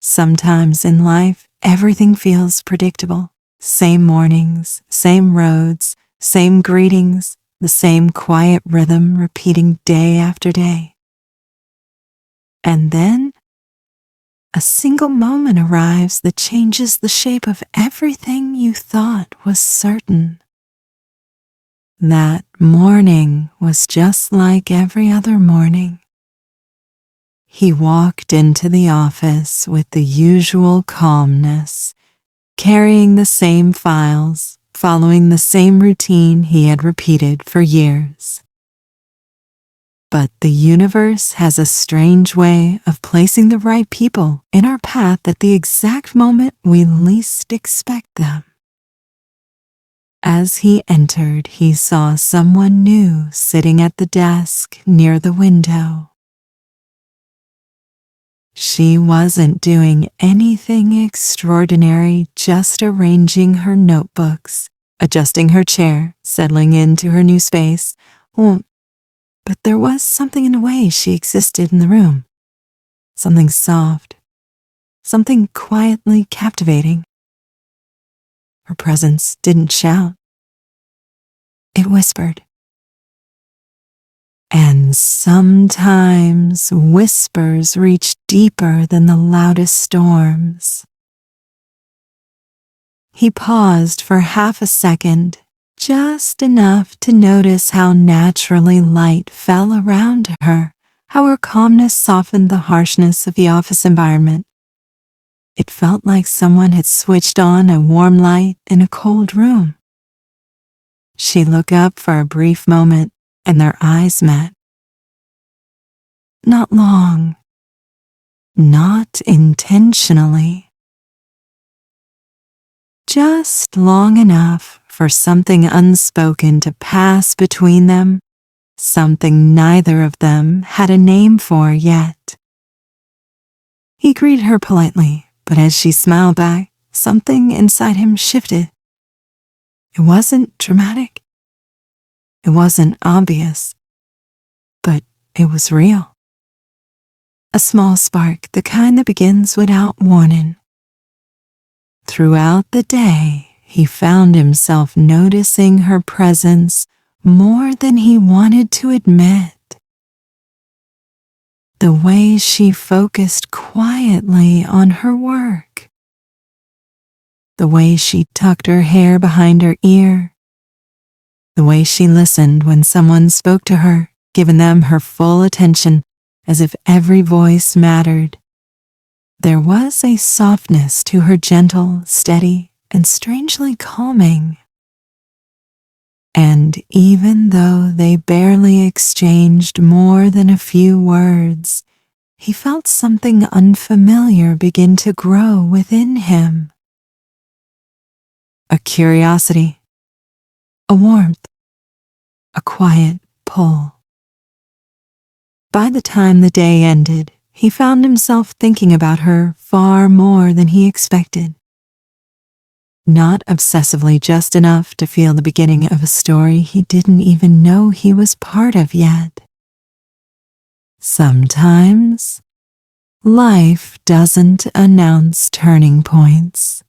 Sometimes in life, everything feels predictable. Same mornings, same roads, same greetings, the same quiet rhythm repeating day after day. And then, a single moment arrives that changes the shape of everything you thought was certain. That morning was just like every other morning. He walked into the office with the usual calmness, carrying the same files, following the same routine he had repeated for years. But the universe has a strange way of placing the right people in our path at the exact moment we least expect them. As he entered, he saw someone new sitting at the desk near the window. She wasn't doing anything extraordinary, just arranging her notebooks, adjusting her chair, settling into her new space. But there was something in the way she existed in the room. Something soft, something quietly captivating. Her presence didn't shout. It whispered. And sometimes whispers reach deeper than the loudest storms. He paused for half a second, just enough to notice how naturally light fell around her, how her calmness softened the harshness of the office environment. It felt like someone had switched on a warm light in a cold room. She looked up for a brief moment, and their eyes met. Not long, not intentionally. Just long enough for something unspoken to pass between them, something neither of them had a name for yet. He greeted her politely, but as she smiled back, something inside him shifted. It wasn't dramatic. It wasn't obvious, but it was real. A small spark, the kind that begins without warning. Throughout the day, he found himself noticing her presence more than he wanted to admit. The way she focused quietly on her work. The way she tucked her hair behind her ear. The way she listened when someone spoke to her, giving them her full attention as if every voice mattered. There was a softness to her, gentle, steady, and strangely calming. And even though they barely exchanged more than a few words, he felt something unfamiliar begin to grow within him. A curiosity, a warmth, a quiet pull. By the time the day ended, he found himself thinking about her far more than he expected. Not obsessively, just enough to feel the beginning of a story he didn't even know he was part of yet. Sometimes, life doesn't announce turning points.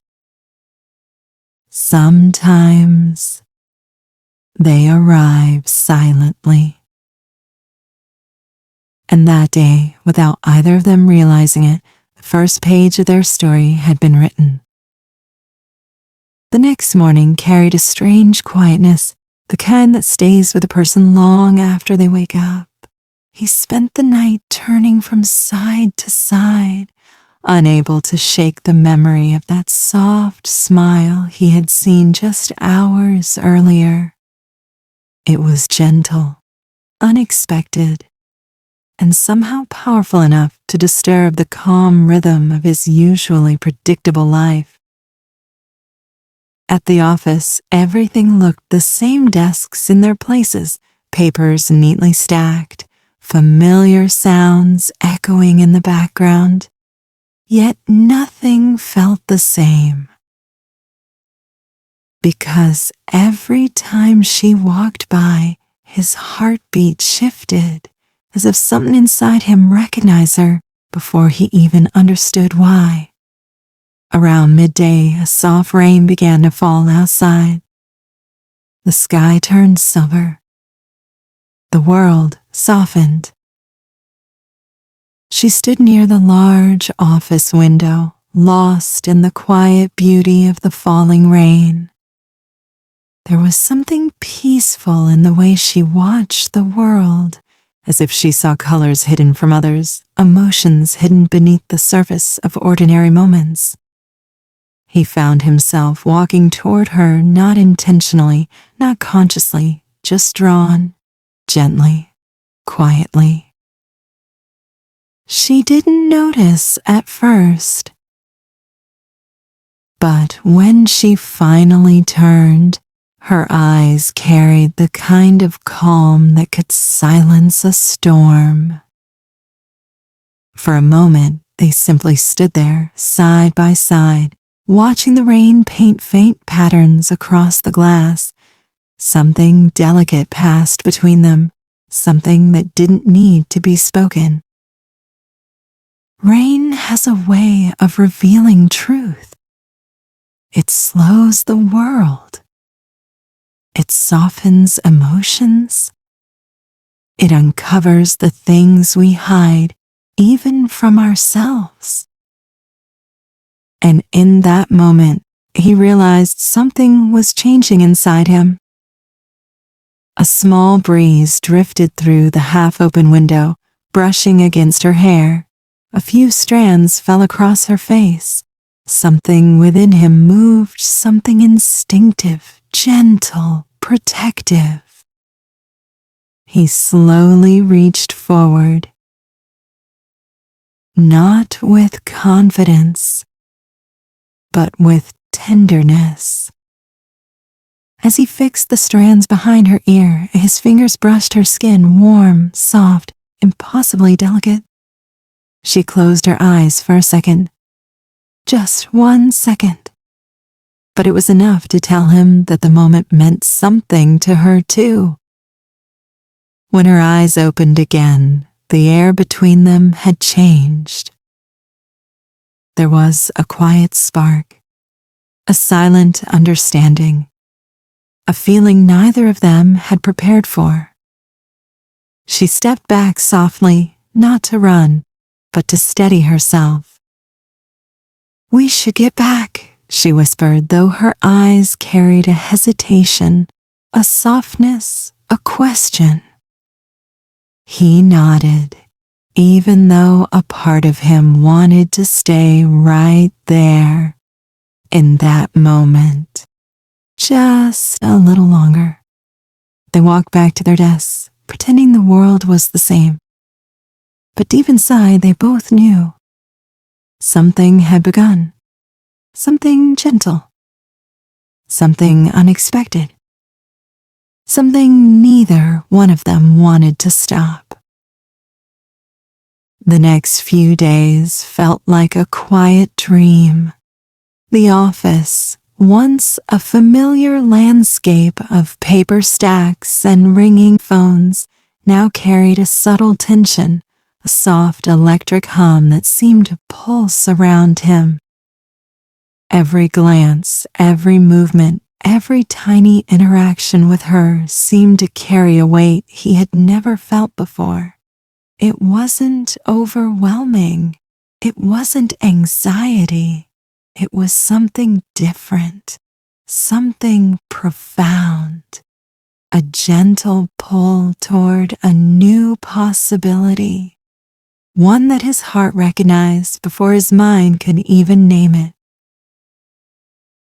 Sometimes, they arrive silently. And that day, without either of them realizing it, the first page of their story had been written. The next morning carried a strange quietness, the kind that stays with a person long after they wake up. He spent the night turning from side to side, unable to shake the memory of that soft smile he had seen just hours earlier. It was gentle, unexpected, and somehow powerful enough to disturb the calm rhythm of his usually predictable life. At the office, everything looked the same, desks in their places, papers neatly stacked, familiar sounds echoing in the background. Yet nothing felt the same. Because every time she walked by, his heartbeat shifted, as if something inside him recognized her, before he even understood why. Around midday, a soft rain began to fall outside. The sky turned silver. The world softened. She stood near the large office window, lost in the quiet beauty of the falling rain. There was something peaceful in the way she watched the world, as if she saw colors hidden from others, emotions hidden beneath the surface of ordinary moments. He found himself walking toward her, not intentionally, not consciously, just drawn, gently, quietly. She didn't notice at first. But when she finally turned, her eyes carried the kind of calm that could silence a storm. For a moment, they simply stood there, side by side, watching the rain paint faint patterns across the glass. Something delicate passed between them, something that didn't need to be spoken. Rain has a way of revealing truth. It slows the world. It softens emotions. It uncovers the things we hide, even from ourselves. And in that moment, he realized something was changing inside him. A small breeze drifted through the half-open window, brushing against her hair. A few strands fell across her face. Something within him moved, something instinctive, gentle, protective. He slowly reached forward, not with confidence, but with tenderness. As he fixed the strands behind her ear, his fingers brushed her skin, warm, soft, impossibly delicate. She closed her eyes for a second. Just 1 second. But it was enough to tell him that the moment meant something to her too. When her eyes opened again, the air between them had changed. There was a quiet spark, a silent understanding, a feeling neither of them had prepared for. She stepped back softly, not to run, but to steady herself. "We should get back," she whispered, though her eyes carried a hesitation, a softness, a question. He nodded, even though a part of him wanted to stay right there, in that moment, just a little longer. They walked back to their desks, pretending the world was the same. But deep inside, they both knew. Something had begun. Something gentle. Something unexpected. Something neither one of them wanted to stop. The next few days felt like a quiet dream. The office, once a familiar landscape of paper stacks and ringing phones, now carried a subtle tension, a soft electric hum that seemed to pulse around him. Every glance, every movement, every tiny interaction with her seemed to carry a weight he had never felt before. It wasn't overwhelming. It wasn't anxiety. It was something different, something profound, a gentle pull toward a new possibility. One that his heart recognized before his mind could even name it.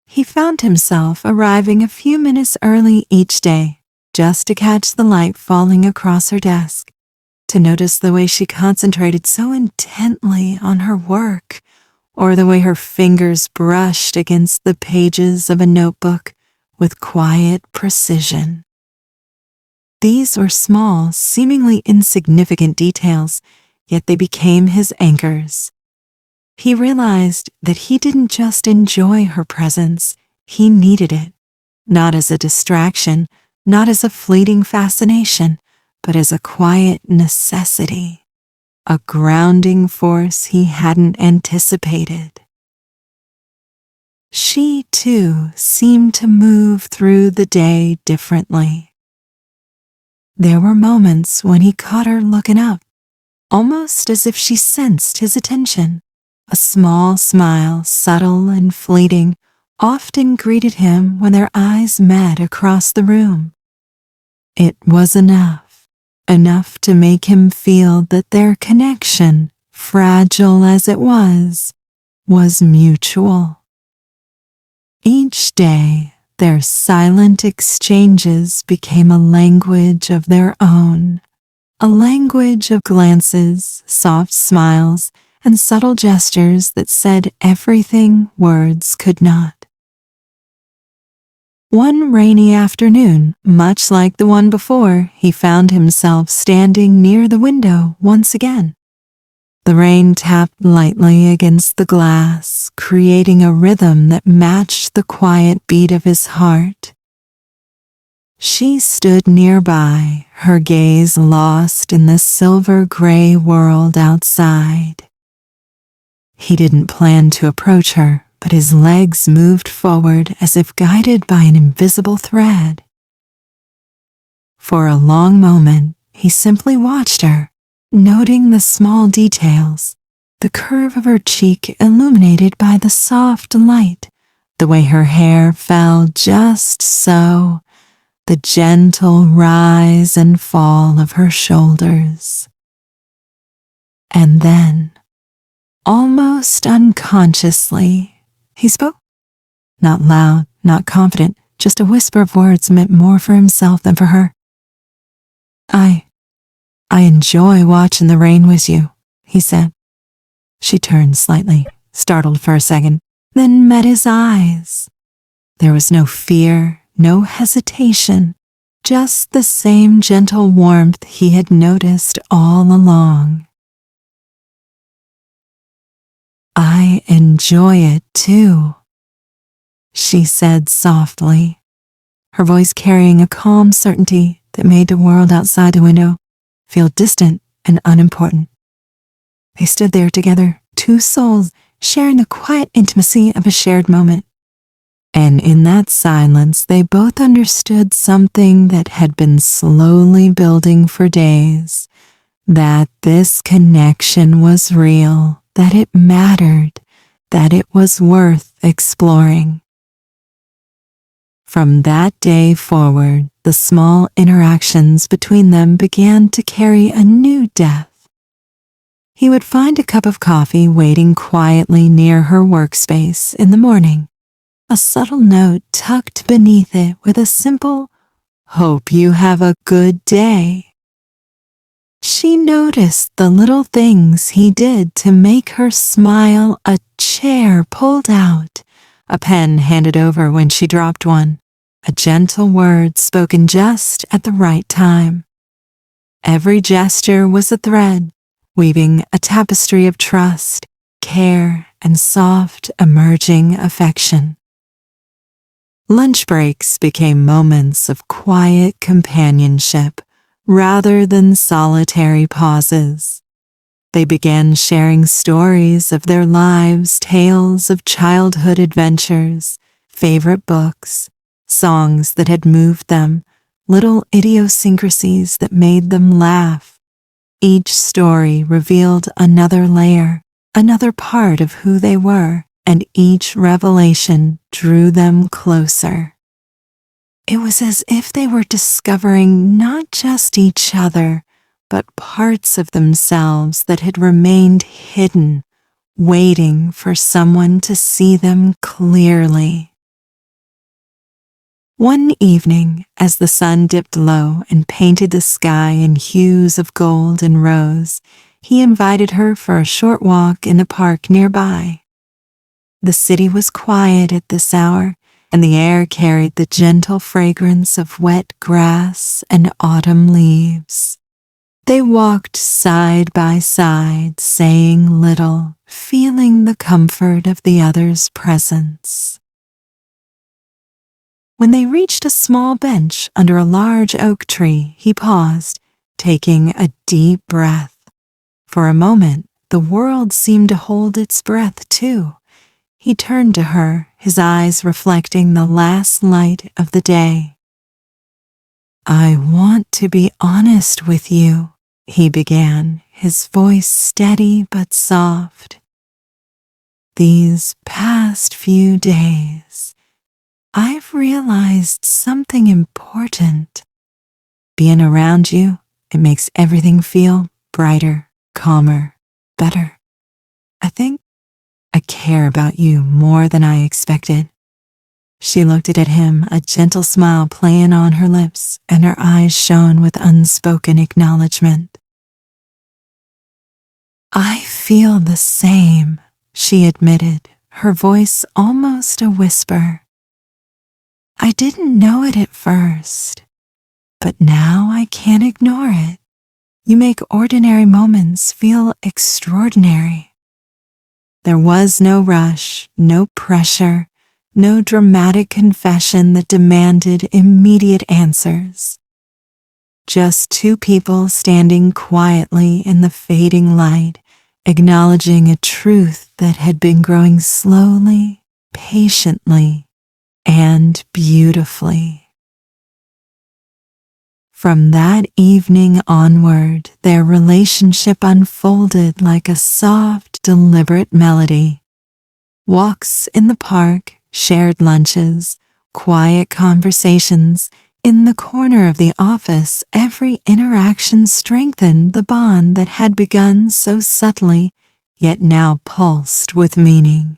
He found himself arriving a few minutes early each day, just to catch the light falling across her desk, to notice the way she concentrated so intently on her work, or the way her fingers brushed against the pages of a notebook with quiet precision. These were small, seemingly insignificant details, yet they became his anchors. He realized that he didn't just enjoy her presence, he needed it, not as a distraction, not as a fleeting fascination, but as a quiet necessity, a grounding force he hadn't anticipated. She, too, seemed to move through the day differently. There were moments when he caught her looking up, almost as if she sensed his attention. A small smile, subtle and fleeting, often greeted him when their eyes met across the room. It was enough to make him feel that their connection, fragile as it was mutual. Each day, their silent exchanges became a language of their own, a language of glances, soft smiles, and subtle gestures that said everything words could not. One rainy afternoon, much like the one before, he found himself standing near the window once again. The rain tapped lightly against the glass, creating a rhythm that matched the quiet beat of his heart. She stood nearby, her gaze lost in the silver-gray world outside. He didn't plan to approach her, but his legs moved forward as if guided by an invisible thread. For a long moment, he simply watched her, noting the small details, the curve of her cheek illuminated by the soft light, the way her hair fell just so, the gentle rise and fall of her shoulders. And then, almost unconsciously, he spoke. Not loud, not confident, just a whisper of words meant more for himself than for her. I enjoy watching the rain with you, he said. She turned slightly, startled for a second, then met his eyes. There was no fear, no hesitation, just the same gentle warmth he had noticed all along. I enjoy it too, she said softly, her voice carrying a calm certainty that made the world outside the window feel distant and unimportant. They stood there together, two souls sharing the quiet intimacy of a shared moment. And in that silence, they both understood something that had been slowly building for days, that this connection was real, that it mattered, that it was worth exploring. From that day forward, the small interactions between them began to carry a new depth. He would find a cup of coffee waiting quietly near her workspace in the morning, a subtle note tucked beneath it with a simple, "Hope you have a good day." She noticed the little things he did to make her smile, a chair pulled out, a pen handed over when she dropped one, a gentle word spoken just at the right time. Every gesture was a thread, weaving a tapestry of trust, care, and soft, emerging affection. Lunch breaks became moments of quiet companionship rather than solitary pauses. They began sharing stories of their lives, tales of childhood adventures, favorite books, songs that had moved them, little idiosyncrasies that made them laugh. Each story revealed another layer, another part of who they were, and each revelation drew them closer. It was as if they were discovering not just each other, but parts of themselves that had remained hidden, waiting for someone to see them clearly. One evening, as the sun dipped low and painted the sky in hues of gold and rose, he invited her for a short walk in the park nearby. The city was quiet at this hour, and the air carried the gentle fragrance of wet grass and autumn leaves. They walked side by side, saying little, feeling the comfort of the other's presence. When they reached a small bench under a large oak tree, he paused, taking a deep breath. For a moment, the world seemed to hold its breath too. He turned to her, his eyes reflecting the last light of the day. "I want to be honest with you," he began, his voice steady but soft. "These past few days, I've realized something important. Being around you, it makes everything feel brighter, calmer, better. I think I care about you more than I expected." She looked at him, a gentle smile playing on her lips, and her eyes shone with unspoken acknowledgement. "I feel the same," she admitted, her voice almost a whisper. "I didn't know it at first, but now I can't ignore it. You make ordinary moments feel extraordinary." There was no rush, no pressure, no dramatic confession that demanded immediate answers. Just two people standing quietly in the fading light, acknowledging a truth that had been growing slowly, patiently, and beautifully. From that evening onward, their relationship unfolded like a soft, deliberate melody. Walks in the park, shared lunches, quiet conversations. In the corner of the office, every interaction strengthened the bond that had begun so subtly, yet now pulsed with meaning.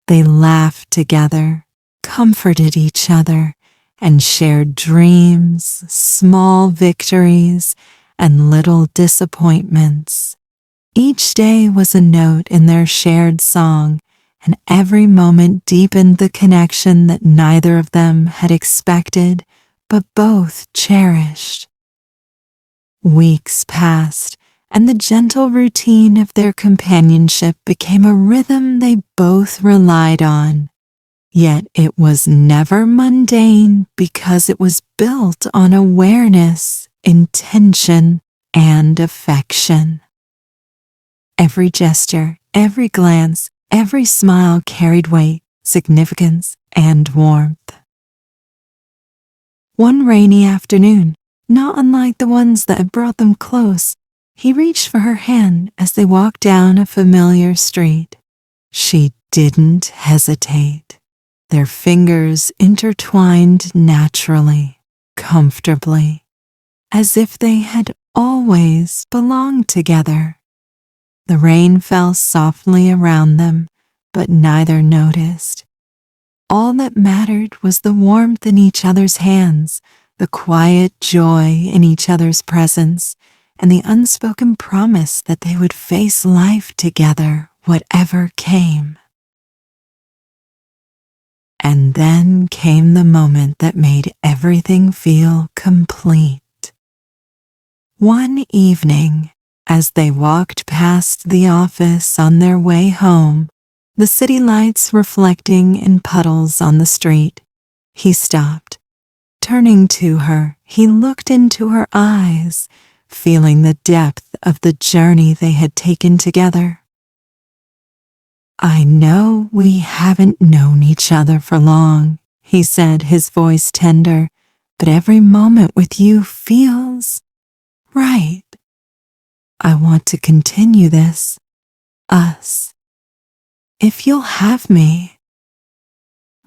They laughed together, comforted each other, and shared dreams, small victories, and little disappointments. Each day was a note in their shared song, and every moment deepened the connection that neither of them had expected, but both cherished. Weeks passed, and the gentle routine of their companionship became a rhythm they both relied on. Yet it was never mundane because it was built on awareness, intention, and affection. Every gesture, every glance, every smile carried weight, significance, and warmth. One rainy afternoon, not unlike the ones that had brought them close, he reached for her hand as they walked down a familiar street. She didn't hesitate. Their fingers intertwined naturally, comfortably, as if they had always belonged together. The rain fell softly around them, but neither noticed. All that mattered was the warmth in each other's hands, the quiet joy in each other's presence, and the unspoken promise that they would face life together, whatever came. And then came the moment that made everything feel complete. One evening, as they walked past the office on their way home, the city lights reflecting in puddles on the street, he stopped. Turning to her, he looked into her eyes, feeling the depth of the journey they had taken together. "I know we haven't known each other for long," he said, his voice tender, "but every moment with you feels right. I want to continue this, us, if you'll have me."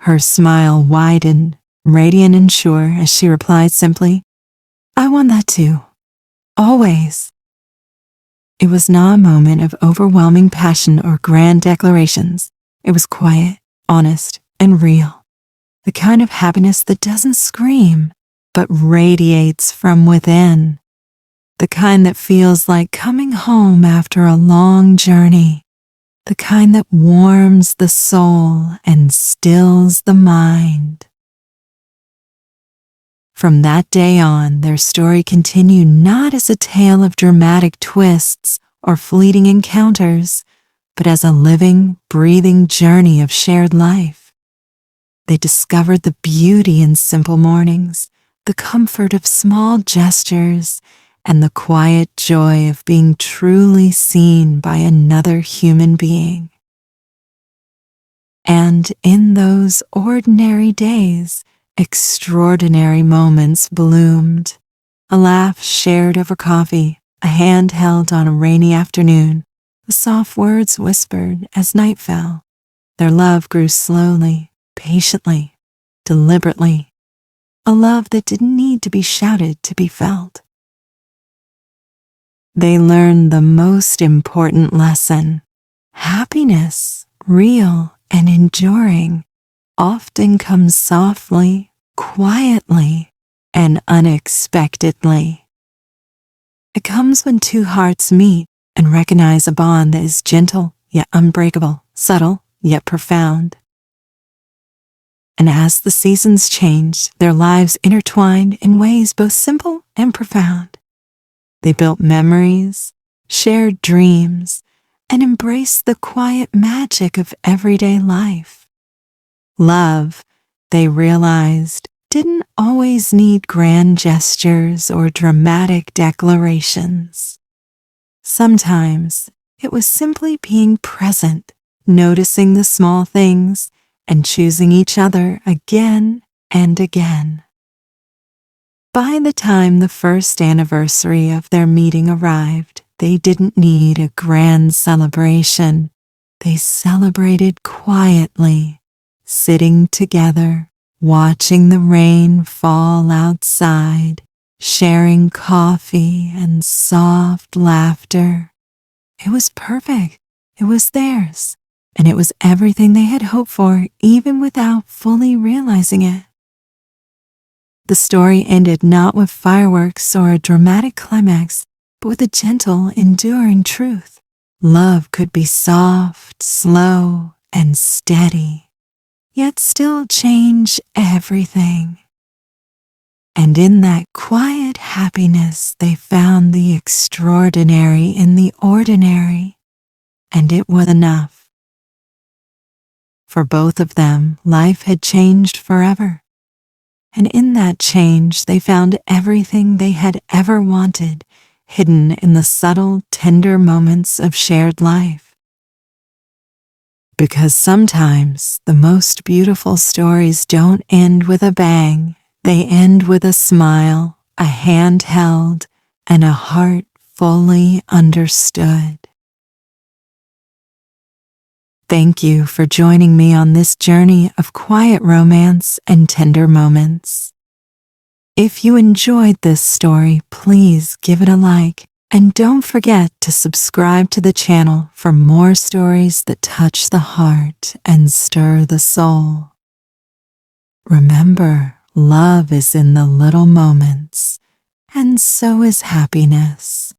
Her smile widened, radiant and sure, as she replied simply, "I want that too, always." It was not a moment of overwhelming passion or grand declarations. It was quiet, honest, and real. The kind of happiness that doesn't scream, but radiates from within. The kind that feels like coming home after a long journey. The kind that warms the soul and stills the mind. From that day on, their story continued not as a tale of dramatic twists or fleeting encounters, but as a living, breathing journey of shared life. They discovered the beauty in simple mornings, the comfort of small gestures, and the quiet joy of being truly seen by another human being. And in those ordinary days, extraordinary moments bloomed. A laugh shared over coffee, a hand held on a rainy afternoon, the soft words whispered as night fell. Their love grew slowly, patiently, deliberately, a love that didn't need to be shouted to be felt. They learned the most important lesson. Happiness, real and enduring, often comes softly, quietly, and unexpectedly. It comes when two hearts meet and recognize a bond that is gentle yet unbreakable, subtle yet profound. And as the seasons changed, their lives intertwined in ways both simple and profound. They built memories, shared dreams, and embraced the quiet magic of everyday life. Love, they realized, didn't always need grand gestures or dramatic declarations. Sometimes it was simply being present, noticing the small things, and choosing each other again and again. By the time the first anniversary of their meeting arrived, they didn't need a grand celebration. They celebrated quietly, sitting together, watching the rain fall outside, sharing coffee and soft laughter. It was perfect. It was theirs. And it was everything they had hoped for, even without fully realizing it. The story ended not with fireworks or a dramatic climax, but with a gentle, enduring truth. Love could be soft, slow, and steady, yet still change everything. And in that quiet happiness, they found the extraordinary in the ordinary, and it was enough. For both of them, life had changed forever. And in that change, they found everything they had ever wanted, hidden in the subtle, tender moments of shared life. Because sometimes the most beautiful stories don't end with a bang. They end with a smile, a hand held, and a heart fully understood. Thank you for joining me on this journey of quiet romance and tender moments. If you enjoyed this story, please give it a like, and don't forget to subscribe to the channel for more stories that touch the heart and stir the soul. Remember, love is in the little moments, and so is happiness.